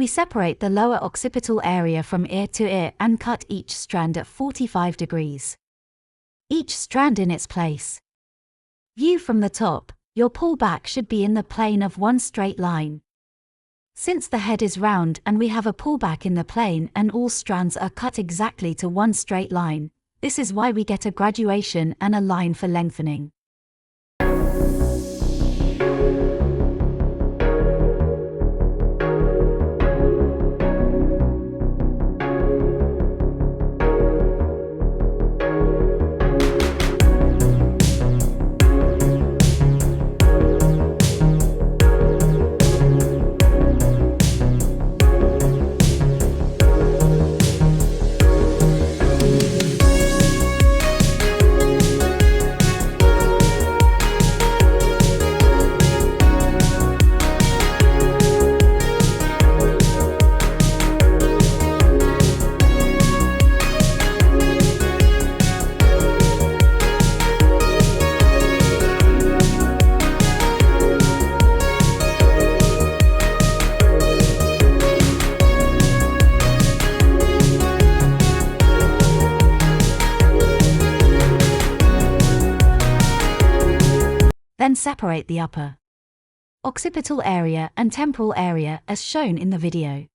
We separate the lower occipital area from ear to ear and cut each strand at 45 degrees. Each strand in its place. View from the top, your pullback should be in the plane of one straight line. Since the head is round and we have a pullback in the plane and all strands are cut exactly to one straight line, this is why we get a graduation and a line for lengthening. Then separate the upper occipital area and temporal area as shown in the video.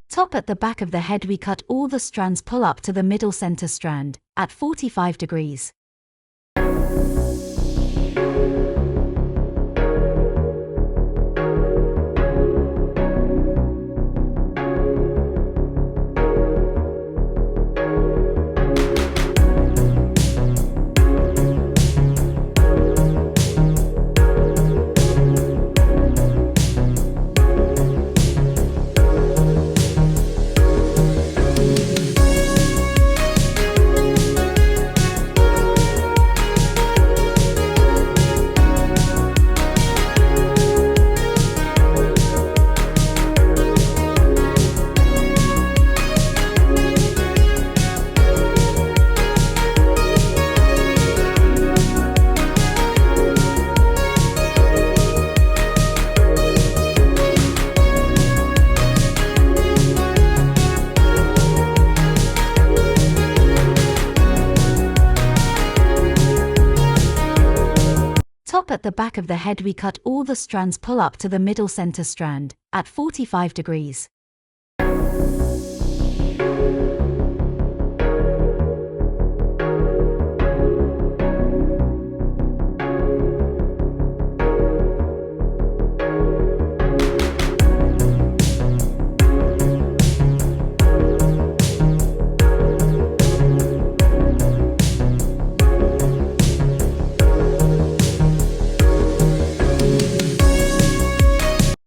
Top at the back of the head, we cut all the strands pull up to the middle center strand at 45 degrees. Top at the back of the head, we cut all the strands pull up to the middle center strand at 45 degrees.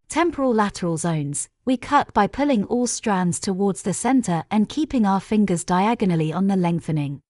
Temporal lateral zones, we cut by pulling all strands towards the center and keeping our fingers diagonally on the lengthening.